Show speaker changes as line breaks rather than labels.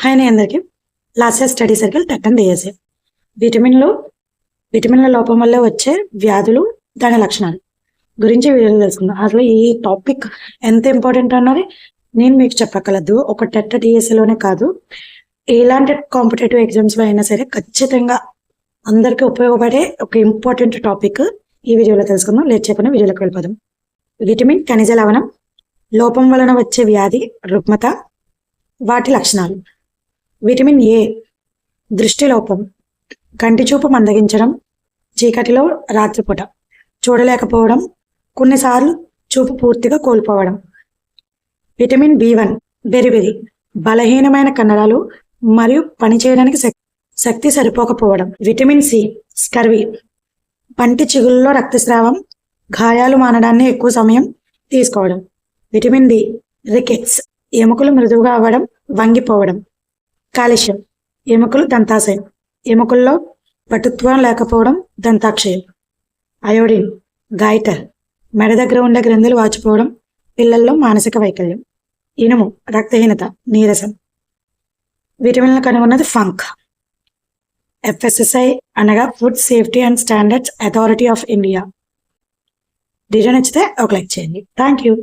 Hi అండి అందరికీ. Last year study circle TET DSA విటమిన్ల లోపం వల్ల వచ్చే వ్యాధులు, దాని లక్షణాలు గురించి వీడియో తెలుసుకుందాం. అసలు ఈ టాపిక్ ఎంత ఇంపార్టెంట్ అన్నది నేను మీకు చెప్పగలదు. ఒక టెట్ డిఎస్ఏలోనే కాదు, ఎలాంటి కాంపిటేటివ్ ఎగ్జామ్స్లో అయినా సరే ఖచ్చితంగా అందరికీ ఉపయోగపడే ఒక ఇంపార్టెంట్ టాపిక్ ఈ వీడియోలో తెలుసుకుందాం. లేట్ చేయకుండా వీడియోలోకి వెళ్ళిపోదాం. విటమిన్ ఖనిజ లవణం లోపం వలన వచ్చే వ్యాధి, రుగ్మత, వాటి లక్షణాలు. విటమిన్ ఏ దృష్టి లోపం, కంటి చూపు మందగించడం, చీకటిలో రాత్రిపూట చూడలేకపోవడం, కొన్నిసార్లు చూపు పూర్తిగా కోల్పోవడం. విటమిన్ బి1 బెరిబెరి, బలహీనమైన కండరాలు మరియు పనిచేయడానికి శక్తి సరిపోకపోవడం. విటమిన్ సి స్కర్వీ, పంటి చిగుళ్ళలో రక్తస్రావం, గాయాలు మానడాన్ని ఎక్కువ సమయం తీసుకోవడం. విటమిన్ డి రికెట్స్, ఎముకలు మృదువుగా అవ్వడం, వంగిపోవడం. కాల్షియం ఎముకలు దంతాశయం, ఎముకల్లో పటుత్వం లేకపోవడం, దంతాక్షయం. అయోడిన్ గైటర్, మెడ దగ్గర ఉండే గ్రంథులు వాచిపోవడం, పిల్లల్లో మానసిక వైకల్యం. ఇనుము రక్తహీనత, నీరసం. విటమిన్లు కనుగొన్నది ఫంక్. FSSI అనగా food safety and standards authority of India. Video నచ్చితే ఒక లైక్ చేయండి. Thank you.